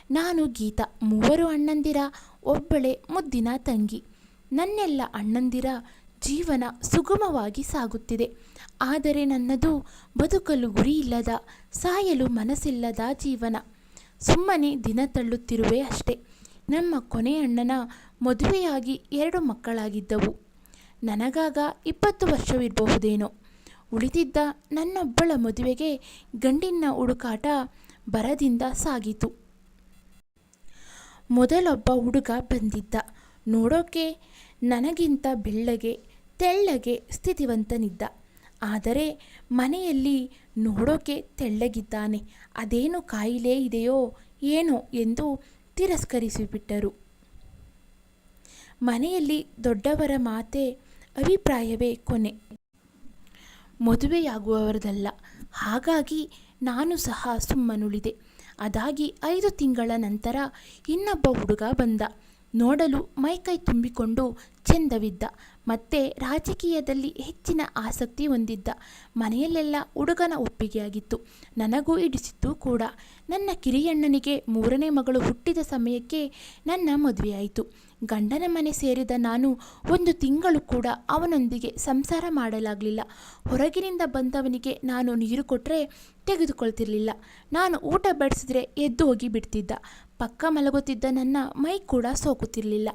ನಾನು ಗೀತಾ, 3 ಅಣ್ಣಂದಿರ ಒಬ್ಬಳೆ ಮುದ್ದಿನ ತಂಗಿ. ನನ್ನೆಲ್ಲ ಅಣ್ಣಂದಿರ ಜೀವನ ಸುಗಮವಾಗಿ ಸಾಗುತ್ತಿದೆ. ಆದರೆ ನನ್ನದು ಬದುಕಲು ಗುರಿಯಿಲ್ಲದ, ಸಾಯಲು ಮನಸ್ಸಿಲ್ಲದ ಜೀವನ. ಸುಮ್ಮನೆ ದಿನ ತಳ್ಳುತ್ತಿರುವೆ ಅಷ್ಟೆ. ನಮ್ಮ ಕೊನೆಯ ಅಣ್ಣನ ಮದುವೆಯಾಗಿ 2 ಮಕ್ಕಳಾಗಿದ್ದವು. ನನಗಾಗ 20 ವರ್ಷವಿರಬಹುದೇನೋ. ಉಳಿದಿದ್ದ ನನ್ನೊಬ್ಬಳ ಮದುವೆಗೆ ಗಂಡಿನ ಹುಡುಕಾಟ ಭರದಿಂದ ಸಾಗಿತು. ಮೊದಲೊಬ್ಬ ಹುಡುಗ ಬಂದಿದ್ದ. ನೋಡೋಕೆ ನನಗಿಂತ ಬೆಳ್ಳಗೆ, ತೆಳ್ಳಗೆ, ಸ್ಥಿತಿವಂತನಿದ್ದ. ಆದರೆ ಮನೆಯಲ್ಲಿ ನೋಡೋಕೆ ತೆಳ್ಳಗಿದ್ದಾನೆ, ಅದೇನು ಕಾಯಿಲೆ ಇದೆಯೋ ಏನೋ ಎಂದು ತಿರಸ್ಕರಿಸಿಬಿಟ್ಟರು. ಮನೆಯಲ್ಲಿ ದೊಡ್ಡವರ ಮಾತೆ ಅಭಿಪ್ರಾಯವೇ ಕೊನೆ. ಮದುವೆಯಾಗುವವರದಲ್ಲ. ಹಾಗಾಗಿ ನಾನು ಸಹ ಸುಮ್ಮನುಳಿದೆ. ಅದಾಗಿ 5 ತಿಂಗಳ ನಂತರ ಇನ್ನೊಬ್ಬ ಹುಡುಗ ಬಂದ. ನೋಡಲು ಮೈಕೈ ತುಂಬಿಕೊಂಡು ಚೆಂದವಿದ್ದ. ಮತ್ತೆ ರಾಜಕೀಯದಲ್ಲಿ ಹೆಚ್ಚಿನ ಆಸಕ್ತಿ ಹೊಂದಿದ್ದ. ಮನೆಯಲ್ಲೆಲ್ಲ ಹುಡುಗನ ಒಪ್ಪಿಗೆಯಾಗಿತ್ತು. ನನಗೂ ಇಡಿಸಿತ್ತು ಕೂಡ. ನನ್ನ ಕಿರಿಯಣ್ಣನಿಗೆ 3ನೇ ಮಗಳು ಹುಟ್ಟಿದ ಸಮಯಕ್ಕೆ ನನ್ನ ಮದುವೆಯಾಯಿತು. ಗಂಡನ ಮನೆ ಸೇರಿದ ನಾನು 1 ತಿಂಗಳು ಕೂಡ ಅವನೊಂದಿಗೆ ಸಂಸಾರ ಮಾಡಲಾಗಲಿಲ್ಲ. ಹೊರಗಿನಿಂದ ಬಂದವನಿಗೆ ನಾನು ನೀರು ಕೊಟ್ಟರೆ ತೆಗೆದುಕೊಳ್ತಿರ್ಲಿಲ್ಲ. ನಾನು ಊಟ ಬಡಿಸಿದ್ರೆ ಎದ್ದು ಹೋಗಿ ಬಿಡ್ತಿದ್ದ. ಪಕ್ಕ ಮಲಗುತ್ತಿದ್ದ ನನ್ನ ಮೈ ಕೂಡ ಸೋಕುತ್ತಿರಲಿಲ್ಲ.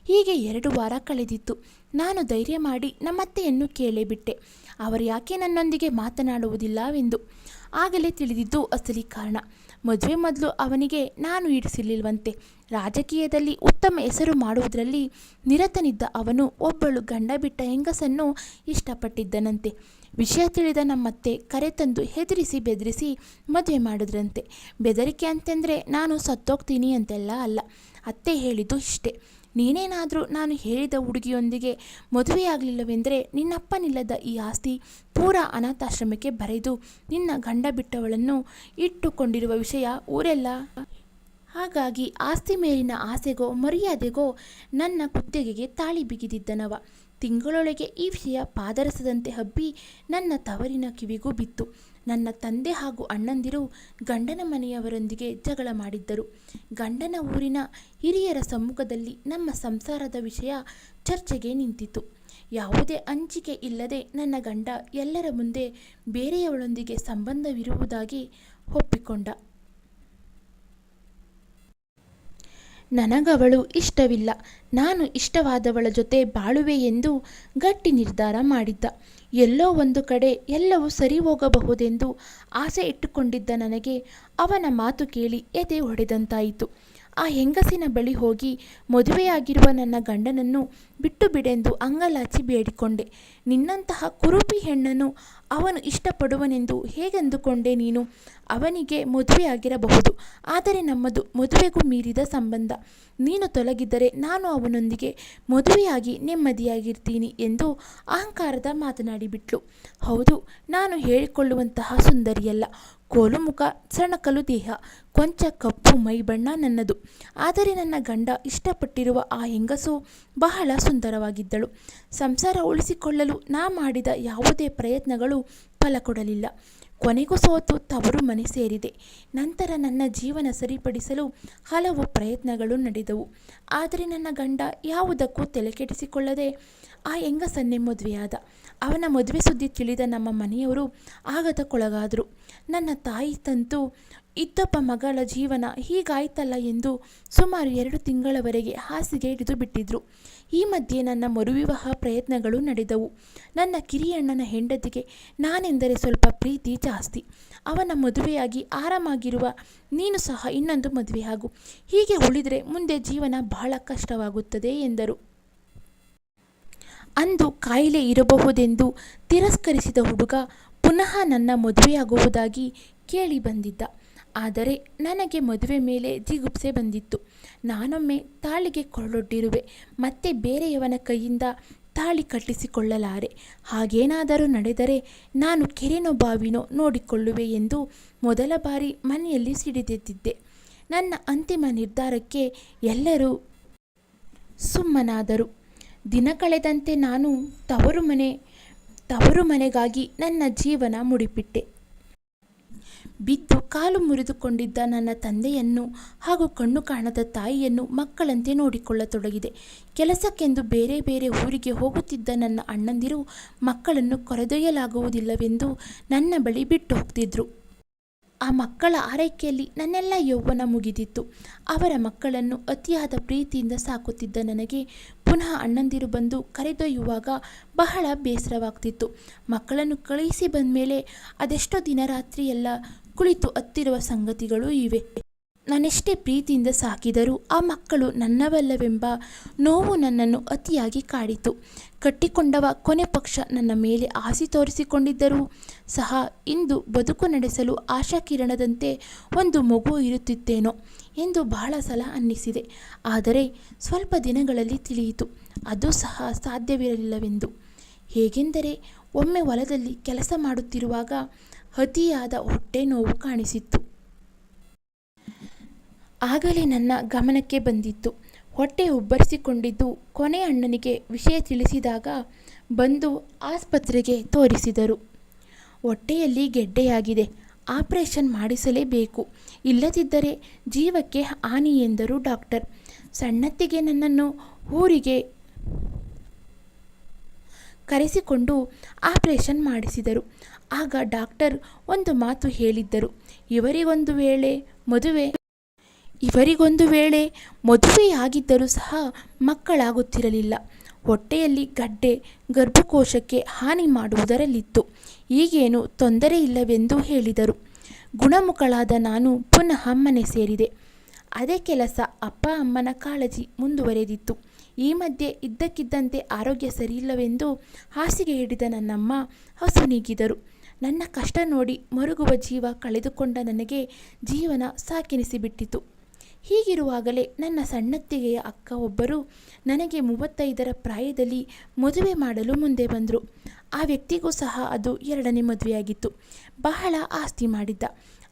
ಹೀಗೆ 2 ವಾರ ಕಳೆದಿತ್ತು. ನಾನು ಧೈರ್ಯ ಮಾಡಿ ನಮ್ಮತ್ತೆಯನ್ನು ಕೇಳೇ ಬಿಟ್ಟೆ, ಅವರು ಯಾಕೆ ನನ್ನೊಂದಿಗೆ ಮಾತನಾಡುವುದಿಲ್ಲವೆಂದು. ಆಗಲೇ ತಿಳಿದಿದ್ದು ಅಸಲಿ ಕಾರಣ. ಮದುವೆ ಮೊದಲು ಅವನಿಗೆ ನಾನು ಇಡಿಸಿರ್ಲಿಲ್ವಂತೆ. ರಾಜಕೀಯದಲ್ಲಿ ಉತ್ತಮ ಹೆಸರು ಮಾಡುವುದರಲ್ಲಿ ನಿರತನಿದ್ದ ಅವನು ಒಬ್ಬಳು ಗಂಡ ಬಿಟ್ಟ ಹೆಂಗಸನ್ನು ಇಷ್ಟಪಟ್ಟಿದ್ದನಂತೆ. ವಿಷಯ ತಿಳಿದ ನಮ್ಮತ್ತೆ ಕರೆತಂದು ಹೆದರಿಸಿ ಬೆದರಿಸಿ ಮದುವೆ ಮಾಡಿದ್ರಂತೆ. ಬೆದರಿಕೆ ಅಂತಂದರೆ ನಾನು ಸತ್ತೋಗ್ತೀನಿ ಅಂತೆಲ್ಲ ಅಲ್ಲ. ಅತ್ತೆ ಹೇಳಿದ್ದು ಇಷ್ಟೇ, ನೀನೇನಾದರೂ ನಾನು ಹೇಳಿದ ಹುಡುಗಿಯೊಂದಿಗೆ ಮದುವೆಯಾಗಲಿಲ್ಲವೆಂದರೆ ನಿನ್ನಪ್ಪನಿಲ್ಲದ ಈ ಆಸ್ತಿ ಪೂರಾ ಅನಾಥಾಶ್ರಮಕ್ಕೆ ಬರೆದು ನಿನ್ನ ಗಂಡ ಬಿಟ್ಟವಳನ್ನು ಇಟ್ಟುಕೊಂಡಿರುವ ವಿಷಯ ಊರೆಲ್ಲ. ಹಾಗಾಗಿ ಆಸ್ತಿ ಮೇಲಿನ ಆಸೆಗೋ ಮರ್ಯಾದೆಗೋ ನನ್ನ ಕುತ್ತಿಗೆಗೆ ತಾಳಿ ಬಿಗಿದಿದ್ದನವ. ತಿಂಗಳೊಳಗೆ ಈ ವಿಷಯ ಪಾದರಸದಂತೆ ಹಬ್ಬಿ ನನ್ನ ತವರಿನ ಕಿವಿಗೂ ಬಿತ್ತು. ನನ್ನ ತಂದೆ ಹಾಗೂ ಅಣ್ಣಂದಿರು ಗಂಡನ ಮನೆಯವರೊಂದಿಗೆ ಜಗಳ ಮಾಡಿದ್ದರು. ಗಂಡನ ಊರಿನ ಹಿರಿಯರ ಸಮ್ಮುಖದಲ್ಲಿ ನಮ್ಮ ಸಂಸಾರದ ವಿಷಯ ಚರ್ಚೆಗೆ ನಿಂತಿತು. ಯಾವುದೇ ಅಂಜಿಕೆ ಇಲ್ಲದೆ ನನ್ನ ಗಂಡ ಎಲ್ಲರ ಮುಂದೆ ಬೇರೆಯವಳೊಂದಿಗೆ ಸಂಬಂಧವಿರುವುದಾಗಿ ಒಪ್ಪಿಕೊಂಡ. ನನಗವಳು ಇಷ್ಟವಿಲ್ಲ, ನಾನು ಇಷ್ಟವಾದವಳ ಜೊತೆ ಬಾಳುವೆ ಎಂದು ಗಟ್ಟಿ ನಿರ್ಧಾರ ಮಾಡಿದ್ದ. ಎಲ್ಲೋ ಒಂದು ಕಡೆ ಎಲ್ಲವೂ ಸರಿ ಹೋಗಬಹುದೆಂದು ಆಸೆ ಇಟ್ಟುಕೊಂಡಿದ್ದ ನನಗೆ ಅವನ ಮಾತು ಕೇಳಿ ಎದೆ ಹೊಡೆದಂತಾಯಿತು. ಆ ಹೆಂಗಸಿನ ಬಳಿ ಹೋಗಿ ಮದುವೆಯಾಗಿರುವ ನನ್ನ ಗಂಡನನ್ನು ಬಿಟ್ಟು ಬಿಡೆಂದು ಅಂಗಲಾಚಿ ಬೇಡಿಕೊಂಡೆ. ನಿನ್ನಂತಹ ಕುರೂಪಿ ಹೆಣ್ಣನ್ನು ಅವನು ಇಷ್ಟಪಡುವನೆಂದು ಹೇಗೆಂದುಕೊಂಡೆ ನೀನು? ಅವನಿಗೆ ಮದುವೆಯಾಗಿರಬಹುದು, ಆದರೆ ನಮ್ಮದು ಮದುವೆಗೂ ಮೀರಿದ ಸಂಬಂಧ. ನೀನು ತೊಲಗಿದ್ದರೆ ನಾನು ಅವನೊಂದಿಗೆ ಮದುವೆಯಾಗಿ ನೆಮ್ಮದಿಯಾಗಿರ್ತೀನಿ ಎಂದು ಅಹಂಕಾರದ ಮಾತನಾಡಿಬಿಟ್ಲು. ಹೌದು, ನಾನು ಹೇಳಿಕೊಳ್ಳುವಂತಹ ಸುಂದರಿಯಲ್ಲ. ಕೋಲು ಮುಖ, ಸಣಕಲು ದೇಹ, ಕೊಂಚ ಕಪ್ಪು ಮೈ ಬಣ್ಣ ನನ್ನದು. ಆದರೆ ನನ್ನ ಗಂಡ ಇಷ್ಟಪಟ್ಟಿರುವ ಆ ಹೆಂಗಸು ಬಹಳ ಸುಂದರವಾಗಿದ್ದಳು. ಸಂಸಾರ ಉಳಿಸಿಕೊಳ್ಳಲು ನಾ ಮಾಡಿದ ಯಾವುದೇ ಪ್ರಯತ್ನಗಳು ಫಲ ಕೊಡಲಿಲ್ಲ. ಕೊನೆಗೂ ಸೋತು ತವರು ಮನೆ ಸೇರಿದೆ. ನಂತರ ನನ್ನ ಜೀವನ ಸರಿಪಡಿಸಲು ಹಲವು ಪ್ರಯತ್ನಗಳು ನಡೆದವು. ಆದರೆ ನನ್ನ ಗಂಡ ಯಾವುದಕ್ಕೂ ತಲೆಕೆಡಿಸಿಕೊಳ್ಳದೆ ಆ ಹೆಂಗಸನ್ನೇ ಮದುವೆಯಾದ. ಅವನ ಮದುವೆ ಸುದ್ದಿ ತಿಳಿದ ನಮ್ಮ ಮನೆಯವರು ಆಘಾತಕ್ಕೊಳಗಾದರು. ನನ್ನ ತಾಯಿ ತಂತು ಇದ್ದೊಬ್ಬ ಮಗಳ ಜೀವನ ಹೀಗಾಯ್ತಲ್ಲ ಎಂದು ಸುಮಾರು 2 ತಿಂಗಳವರೆಗೆ ಹಾಸಿಗೆ ಹಿಡಿದು ಬಿಟ್ಟಿದ್ರು. ಈ ಮಧ್ಯೆ ನನ್ನ ಮರುವಿವಾಹ ಪ್ರಯತ್ನಗಳು ನಡೆದವು. ನನ್ನ ಕಿರಿಯಣ್ಣನ ಹೆಂಡತಿಗೆ ನಾನೆಂದರೆ ಸ್ವಲ್ಪ ಪ್ರೀತಿ ಜಾಸ್ತಿ. ಅವನ ಮದುವೆಯಾಗಿ ಆರಾಮಾಗಿರುವ ನೀನು ಸಹ ಇನ್ನೊಂದು ಮದುವೆಯಾಗು. ಹೀಗೆ ಉಳಿದರೆ ಮುಂದೆ ಜೀವನ ಬಹಳ ಕಷ್ಟವಾಗುತ್ತದೆ ಎಂದರು. ಅಂದು ಕಾಯಿಲೆ ಇರಬಹುದೆಂದು ತಿರಸ್ಕರಿಸಿದ ಹುಡುಗ ಪುನಃ ನನ್ನ ಮದುವೆಯಾಗುವುದಾಗಿ ಕೇಳಿ ಬಂದಿದ್ದ. ಆದರೆ ನನಗೆ ಮದುವೆ ಮೇಲೆ ಜಿಗುಪ್ಸೆ ಬಂದಿತ್ತು. ನಾನೊಮ್ಮೆ ತಾಳಿಗೆ ಕೊರಳೊಡ್ಡಿರುವೆ, ಮತ್ತೆ ಬೇರೆಯವನ ಕೈಯಿಂದ ತಾಳಿ ಕಟ್ಟಿಸಿಕೊಳ್ಳಲಾರೆ. ಹಾಗೇನಾದರೂ ನಡೆದರೆ ನಾನು ಕೆರೆನೋ ಬಾವಿನೋ ನೋಡಿಕೊಳ್ಳುವೆ ಎಂದು ಮೊದಲ ಬಾರಿ ಮನೆಯಲ್ಲಿ ಸಿಡಿದೆದ್ದಿದ್ದೆ. ನನ್ನ ಅಂತಿಮ ನಿರ್ಧಾರಕ್ಕೆ ಎಲ್ಲರೂ ಸುಮ್ಮನಾದರು. ದಿನ ಕಳೆದಂತೆ ನಾನು ತವರು ಮನೆಗಾಗಿ ನನ್ನ ಜೀವನ ಮುಡಿಪಿಟ್ಟೆ. ಬಿದ್ದು ಕಾಲು ಮುರಿದುಕೊಂಡಿದ್ದ ನನ್ನ ತಂದೆಯನ್ನು ಹಾಗೂ ಕಣ್ಣು ಕಾಣದ ತಾಯಿಯನ್ನು ಮಕ್ಕಳಂತೆ ನೋಡಿಕೊಳ್ಳತೊಡಗಿದೆ. ಕೆಲಸಕ್ಕೆಂದು ಬೇರೆ ಬೇರೆ ಊರಿಗೆ ಹೋಗುತ್ತಿದ್ದ ನನ್ನ ಅಣ್ಣಂದಿರು ಮಕ್ಕಳನ್ನು ಕರೆದೊಯ್ಯಲಾಗುವುದಿಲ್ಲವೆಂದು ನನ್ನ ಬಳಿ ಬಿಟ್ಟು ಹೋಗ್ತಿದ್ರು. ಆ ಮಕ್ಕಳ ಆರೈಕೆಯಲ್ಲಿ ನನ್ನೆಲ್ಲ ಯೌವನ ಮುಗಿದಿತ್ತು. ಅವರ ಮಕ್ಕಳನ್ನು ಅತಿಯಾದ ಪ್ರೀತಿಯಿಂದ ಸಾಕುತ್ತಿದ್ದ ನನಗೆ ಪುನಃ ಅಣ್ಣಂದಿರು ಬಂದು ಕರೆದೊಯ್ಯುವಾಗ ಬಹಳ ಬೇಸರವಾಗ್ತಿತ್ತು. ಮಕ್ಕಳನ್ನು ಕಳುಹಿಸಿ ಬಂದಮೇಲೆ ಅದೆಷ್ಟೋ ದಿನ ರಾತ್ರಿ ಎಲ್ಲ ಕುಳಿತು ಅತ್ತಿರುವ ಸಂಗತಿಗಳು ಇವೆ. ನಾನೆಷ್ಟೇ ಪ್ರೀತಿಯಿಂದ ಸಾಕಿದರೂ ಆ ಮಕ್ಕಳು ನನ್ನವಲ್ಲವೆಂಬ ನೋವು ನನ್ನನ್ನು ಅತಿಯಾಗಿ ಕಾಡಿತು. ಕಟ್ಟಿಕೊಂಡವ ಕೊನೆ ಪಕ್ಷ ನನ್ನ ಮೇಲೆ ಆಸೆ ತೋರಿಸಿಕೊಂಡಿದ್ದರೂ ಸಹ ಇಂದು ಬದುಕು ನಡೆಸಲು ಆಶಾಕಿರಣದಂತೆ ಒಂದು ಮಗು ಇರುತ್ತಿತ್ತೇನೋ ಎಂದು ಬಹಳ ಸಲ ಅನ್ನಿಸಿದೆ. ಆದರೆ ಸ್ವಲ್ಪ ದಿನಗಳಲ್ಲಿ ತಿಳಿಯಿತು ಅದು ಸಹ ಸಾಧ್ಯವಿರಲಿಲ್ಲವೆಂದು. ಹೇಗೆಂದರೆ ಒಮ್ಮೆ ಹೊಲದಲ್ಲಿ ಕೆಲಸ ಮಾಡುತ್ತಿರುವಾಗ ಅತಿಯಾದ ಹೊಟ್ಟೆ ನೋವು ಕಾಣಿಸಿತ್ತು. ಆಗಲೇ ನನ್ನ ಗಮನಕ್ಕೆ ಬಂದಿತ್ತು. ಹೊಟ್ಟೆ ಉಬ್ಬರಿಸಿಕೊಂಡಿದ್ದು. ಕೊನೆ ಅಣ್ಣನಿಗೆ ವಿಷಯ ತಿಳಿಸಿದಾಗ ಬಂದು ಆಸ್ಪತ್ರೆಗೆ ತೋರಿಸಿದರು. ಹೊಟ್ಟೆಯಲ್ಲಿ ಗೆಡ್ಡೆಯಾಗಿದೆ, ಆಪರೇಷನ್ ಮಾಡಿಸಲೇಬೇಕು, ಇಲ್ಲದಿದ್ದರೆ ಜೀವಕ್ಕೆ ಹಾನಿ ಎಂದರು ಡಾಕ್ಟರ್. ಸಣ್ಣತ್ತಿಗೆ ನನ್ನನ್ನು ಊರಿಗೆ ಕರೆಸಿಕೊಂಡು ಆಪರೇಷನ್ ಮಾಡಿಸಿದರು. ಆಗ ಡಾಕ್ಟರ್ ಒಂದು ಮಾತು ಹೇಳಿದ್ದರು. ಇವರಿಗೊಂದು ವೇಳೆ ಮದುವೆಯಾಗಿದ್ದರೂ ಸಹ ಮಕ್ಕಳಾಗುತ್ತಿರಲಿಲ್ಲ. ಹೊಟ್ಟೆಯಲ್ಲಿ ಗಡ್ಡೆ ಗರ್ಭಕೋಶಕ್ಕೆ ಹಾನಿ ಮಾಡುವುದರಲ್ಲಿತ್ತು. ಈಗೇನು ತೊಂದರೆ ಇಲ್ಲವೆಂದು ಹೇಳಿದರು. ಗುಣಮುಖಳಾದ ನಾನು ಪುನಃ ಮನೆ ಸೇರಿದೆ. ಅದೇ ಕೆಲಸ. ಅಪ್ಪ ಅಮ್ಮನ ಕಾಳಜಿ ಮುಂದುವರೆದಿತ್ತು. ಈ ಮಧ್ಯೆ ಇದ್ದಕ್ಕಿದ್ದಂತೆ ಆರೋಗ್ಯ ಸರಿಯಿಲ್ಲವೆಂದು ಹಾಸಿಗೆ ಹಿಡಿದ ನನ್ನಮ್ಮ ಹಸುನೀಗಿದರು. ನನ್ನ ಕಷ್ಟ ನೋಡಿ ಮರುಗುವ ಜೀವ ಕಳೆದುಕೊಂಡ ನನಗೆ ಜೀವನ ಸಾಕೆನಿಸಿಬಿಟ್ಟಿತು. ಹೀಗಿರುವಾಗಲೇ ನನ್ನ ಸಣ್ಣತ್ತಿಗೆಯ ಅಕ್ಕ ಒಬ್ಬರು ನನಗೆ 35ರ ಪ್ರಾಯದಲ್ಲಿ ಮದುವೆ ಮಾಡಲು ಮುಂದೆ ಬಂದರು. ಆ ವ್ಯಕ್ತಿಗೂ ಸಹ ಅದು 2ನೇ ಮದುವೆಯಾಗಿತ್ತು. ಬಹಳ ಆಸ್ತಿ ಮಾಡಿದ್ದ.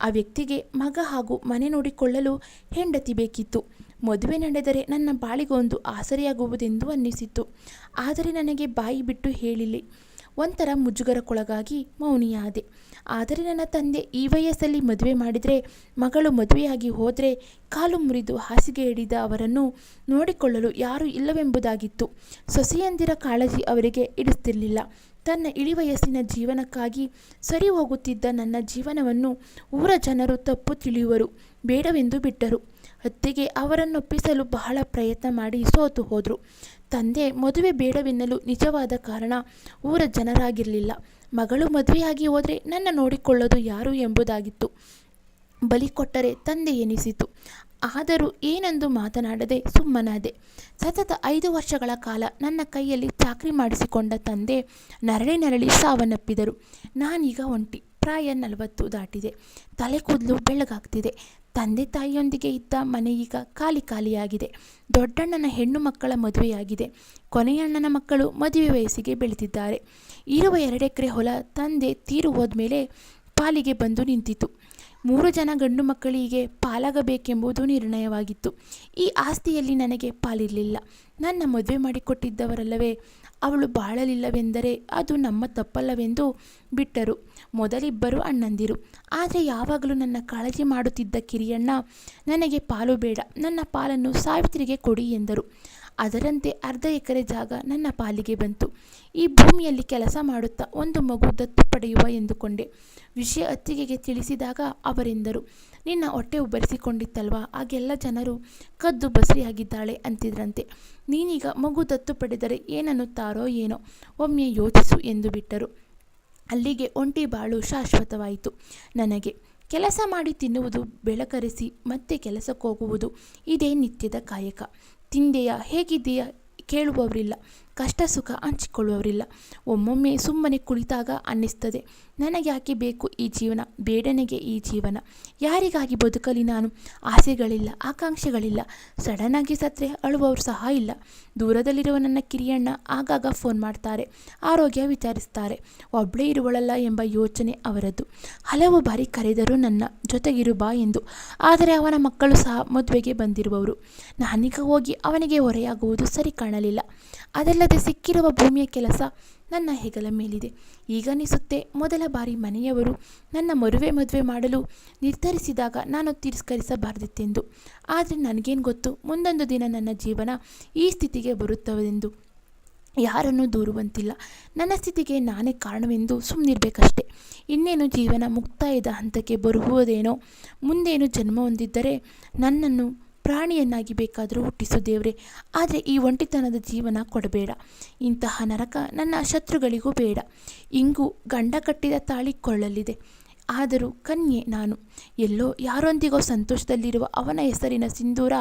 ಆ ವ್ಯಕ್ತಿಗೆ ಮಗ ಹಾಗೂ ಮನೆ ನೋಡಿಕೊಳ್ಳಲು ಹೆಂಡತಿ ಬೇಕಿತ್ತು. ಮದುವೆ ನಡೆದರೆ ನನ್ನ ಬಾಳಿಗೊಂದು ಆಸರೆಯಾಗುವುದೆಂದು ಅನ್ನಿಸಿತ್ತು. ಆದರೆ ನನಗೆ ಬಾಯಿ ಬಿಟ್ಟು ಹೇಳಿಲ್ಲ. ಒಂಥರ ಮುಜುಗರಕ್ಕೊಳಗಾಗಿ ಮೌನಿಯಾದೆ. ಆದರೆ ನನ್ನ ತಂದೆ ಈ ವಯಸ್ಸಲ್ಲಿ ಮದುವೆ ಮಾಡಿದರೆ, ಮಗಳು ಮದುವೆಯಾಗಿ ಹೋದರೆ ಕಾಲು ಮುರಿದು ಹಾಸಿಗೆ ಹಿಡಿದ ಅವರನ್ನು ನೋಡಿಕೊಳ್ಳಲು ಯಾರೂ ಇಲ್ಲವೆಂಬುದಾಗಿತ್ತು. ಸೊಸೆಯಂದಿರ ಕಾಳಜಿ ಅವರಿಗೆ ಇಡಿಸ್ತಿರಲಿಲ್ಲ. ತನ್ನ ಇಳಿವಯಸ್ಸಿನ ಜೀವನಕ್ಕಾಗಿ ಸರಿ ಹೋಗುತ್ತಿದ್ದ ನನ್ನ ಜೀವನವನ್ನು ಊರ ಜನರು ತಪ್ಪು ತಿಳಿಯುವರು ಬೇಡವೆಂದು ಬಿಟ್ಟರು. ಅತ್ತಿಗೆ ಅವರನ್ನೊಪ್ಪಿಸಲು ಬಹಳ ಪ್ರಯತ್ನ ಮಾಡಿ ಸೋತು ಹೋದರು. ತಂದೆ ಮದುವೆ ಬೇಡವೆನ್ನಲು ನಿಜವಾದ ಕಾರಣ ಊರ ಜನರಾಗಿರಲಿಲ್ಲ. ಮಗಳು ಮದುವೆಯಾಗಿ ಹೋದರೆ ನನ್ನ ನೋಡಿಕೊಳ್ಳೋದು ಯಾರು ಎಂಬುದಾಗಿತ್ತು. ಬಲಿ ಕೊಟ್ಟರೆ ತಂದೆ ಎನಿಸಿತು. ಆದರೂ ಏನೆಂದು ಮಾತನಾಡದೆ ಸುಮ್ಮನಾದೆ. ಸತತ 5 ವರ್ಷಗಳ ಕಾಲ ನನ್ನ ಕೈಯಲ್ಲಿ ಚಾಕರಿ ಮಾಡಿಸಿಕೊಂಡ ತಂದೆ ನರಳಿ ಸಾವನ್ನಪ್ಪಿದರು. ನಾನೀಗ ಒಂಟಿ. ಪ್ರಾಯ 40 ದಾಟಿದೆ. ತಲೆ ಕೂದಲು ಬೆಳ್ಳಗಾಗ್ತಿದೆ. ತಂದೆ ತಾಯಿಯೊಂದಿಗೆ ಇದ್ದ ಮನೆ ಈಗ ಖಾಲಿಯಾಗಿದೆ. ದೊಡ್ಡಣ್ಣನ ಹೆಣ್ಣು ಮಕ್ಕಳ ಮದುವೆಯಾಗಿದೆ. ಕೊನೆಯಣ್ಣನ ಮಕ್ಕಳು ಮದುವೆ ವಯಸ್ಸಿಗೆ ಬೆಳೆದಿದ್ದಾರೆ. ಇರುವ 2 ಎಕರೆ ಹೊಲ ತಂದೆ ತೀರು ಹೋದ್ಮೇಲೆ ಪಾಲಿಗೆ ಬಂದು ನಿಂತಿತು. 3 ಜನ ಗಂಡು ಮಕ್ಕಳಿಗೆ ಪಾಲಾಗಬೇಕೆಂಬುದು ನಿರ್ಣಯವಾಗಿತ್ತು. ಈ ಆಸ್ತಿಯಲ್ಲಿ ನನಗೆ ಪಾಲಿರಲಿಲ್ಲ. ನನ್ನ ಮದುವೆ ಮಾಡಿಕೊಟ್ಟಿದ್ದವರಲ್ಲವೇ, ಅವಳು ಬಾಳಲಿಲ್ಲವೆಂದರೆ ಅದು ನಮ್ಮ ತಪ್ಪಲ್ಲವೆಂದು ಬಿಟ್ಟರು. ಮೊದಲಿಬ್ಬರು ಅಣ್ಣಂದಿರು. ಆದರೆ ಯಾವಾಗಲೂ ನನ್ನ ಕಾಳಜಿ ಮಾಡುತ್ತಿದ್ದ ಕಿರಿಯಣ್ಣ ನನಗೆ ಪಾಲು ಬೇಡ, ನನ್ನ ಪಾಲನ್ನು ಸಾವಿತ್ರಿಗೆ ಕೊಡಿ ಎಂದರು. ಅದರಂತೆ 1/2 ಎಕರೆ ಜಾಗ ನನ್ನ ಪಾಲಿಗೆ ಬಂತು. ಈ ಭೂಮಿಯಲ್ಲಿ ಕೆಲಸ ಮಾಡುತ್ತಾ ಒಂದು ಮಗು ದತ್ತು ಪಡೆಯುವ ಎಂದುಕೊಂಡೆ. ವಿಷಯ ಅತ್ತಿಗೆಗೆ ತಿಳಿಸಿದಾಗ ಅವರೆಂದರು, ನಿನ್ನ ಹೊಟ್ಟೆ ಉಬ್ಬರಿಸಿಕೊಂಡಿತ್ತಲ್ವಾ, ಆಗೆಲ್ಲ ಜನರು ಕದ್ದು ಬಸರಿಯಾಗಿದ್ದಾಳೆ ಅಂತಿದ್ರಂತೆ. ನೀನೀಗ ಮಗು ದತ್ತು ಪಡೆದರೆ ಏನನ್ನುತ್ತಾರೋ ಏನೋ, ಒಮ್ಮೆ ಯೋಚಿಸು ಎಂದು ಬಿಟ್ಟರು. ಅಲ್ಲಿಗೆ ಒಂಟಿ ಬಾಳು ಶಾಶ್ವತವಾಯಿತು ನನಗೆ. ಕೆಲಸ ಮಾಡಿ ತಿನ್ನುವುದು, ಬೆಳಕರಿಸಿ ಮತ್ತೆ ಕೆಲಸಕ್ಕೋಗುವುದು, ಇದೇ ನಿತ್ಯದ ಕಾಯಕ. ತಿಂದೆಯಾ, ಹೇಗಿದೆಯಾ ಕೇಳುವವರಿಲ್ಲ, ಕಷ್ಟ ಸುಖ ಹಂಚಿಕೊಳ್ಳುವವರಿಲ್ಲ. ಒಮ್ಮೊಮ್ಮೆ ಸುಮ್ಮನೆ ಕುಳಿತಾಗ ಅನ್ನಿಸ್ತದೆ, ನನಗ್ಯಾಕೆ ಬೇಕು ಈ ಜೀವನ, ಬೇಡನೆಗೆ ಈ ಜೀವನ, ಯಾರಿಗಾಗಿ ಬದುಕಲಿ ನಾನು. ಆಸೆಗಳಿಲ್ಲ, ಆಕಾಂಕ್ಷೆಗಳಿಲ್ಲ. ಸಡನ್ನಾಗಿ ಸತ್ರೆ ಅಳುವವರು ಸಹ ಇಲ್ಲ. ದೂರದಲ್ಲಿರುವ ನನ್ನ ಕಿರಿಯಣ್ಣ ಆಗಾಗ ಫೋನ್ ಮಾಡ್ತಾರೆ, ಆರೋಗ್ಯ ವಿಚಾರಿಸ್ತಾರೆ. ಒಬ್ಬಳೇ ಇರುವಳಲ್ಲ ಎಂಬ ಯೋಚನೆ ಅವರದ್ದು. ಹಲವು ಬಾರಿ ಕರೆದರು ನನ್ನ ಜೊತೆಗಿರು ಬಾ ಎಂದು. ಆದರೆ ಅವನ ಮಕ್ಕಳು ಸಹ ಮದುವೆಗೆ ಬಂದಿರುವವರು. ನಾನೀಗ ಹೋಗಿ ಅವನಿಗೆ ಹೊರೆಯಾಗುವುದು ಸರಿ ಕಾಣಲಿಲ್ಲ. ಅದೆಲ್ಲ ಅಲ್ಲದೆ ಸಿಕ್ಕಿರುವ ಭೂಮಿಯ ಕೆಲಸ ನನ್ನ ಹೆಗಲ ಮೇಲಿದೆ. ಈಗನಿಸುತ್ತೆ, ಮೊದಲ ಬಾರಿ ಮನೆಯವರು ನನ್ನ ಮದುವೆ ಮಾಡಲು ನಿರ್ಧರಿಸಿದಾಗ ನಾನು ತಿರಸ್ಕರಿಸಬಾರದಿತ್ತೆಂದು. ಆದರೆ ನನಗೇನು ಗೊತ್ತು, ಮುಂದೊಂದು ದಿನ ನನ್ನ ಜೀವನ ಈ ಸ್ಥಿತಿಗೆ ಬರುತ್ತದೆಂದು. ಯಾರನ್ನೂ ದೂರುವಂತಿಲ್ಲ. ನನ್ನ ಸ್ಥಿತಿಗೆ ನಾನೇ ಕಾರಣವೆಂದು ಸುಮ್ಮನಿರಬೇಕಷ್ಟೆ. ಇನ್ನೇನು ಜೀವನ ಮುಕ್ತಾಯದ ಹಂತಕ್ಕೆ ಬರುವುದೇನೋ. ಮುಂದೇನು ಜನ್ಮ ಹೊಂದಿದ್ದರೆ ನನ್ನನ್ನು ಪ್ರಾಣಿಯನ್ನಾಗಿ ಬೇಕಾದರೂ ಹುಟ್ಟಿಸು ದೇವ್ರೆ. ಆದರೆ ಈ ಒಂಟಿತನದ ಜೀವನ ಕೊಡಬೇಡ. ಇಂತಹ ನರಕ ನನ್ನ ಶತ್ರುಗಳಿಗೂ ಬೇಡ. ಇಂಗು ಗಂಡ ಕಟ್ಟಿದ ತಾಳಿ ಕೊಳ್ಳಲಿದೆ. ಆದರೂ ಕನ್ಯೆ ನಾನು. ಎಲ್ಲೋ ಯಾರೊಂದಿಗೋ ಸಂತೋಷದಲ್ಲಿರುವ ಅವನ ಹೆಸರಿನ ಸಿಂಧೂರ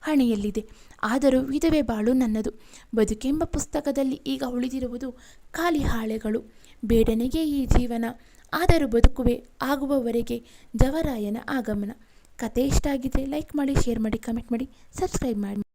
ಹಣೆಯಲ್ಲಿದೆ. ಆದರೂ ವಿಧವೆ ಬಾಳು ನನ್ನದು. ಬದುಕೆಂಬ ಪುಸ್ತಕದಲ್ಲಿ ಈಗ ಉಳಿದಿರುವುದು ಖಾಲಿ ಹಾಳೆಗಳು. ಬೇಡನೆಗೆ ಈ ಜೀವನ, ಆದರೂ ಬದುಕುವೆ ಆಗುವವರೆಗೆ ಜವರಾಯನ ಆಗಮನ. ಕತೆ ಇಷ್ಟ ಆಗಿದ್ರೆ ಲೈಕ್ ಮಾಡಿ, ಶೇರ್ ಮಾಡಿ, ಕಮೆಂಟ್ ಮಾಡಿ, ಸಬ್ಸ್ಕ್ರೈಬ್ ಮಾಡಿ.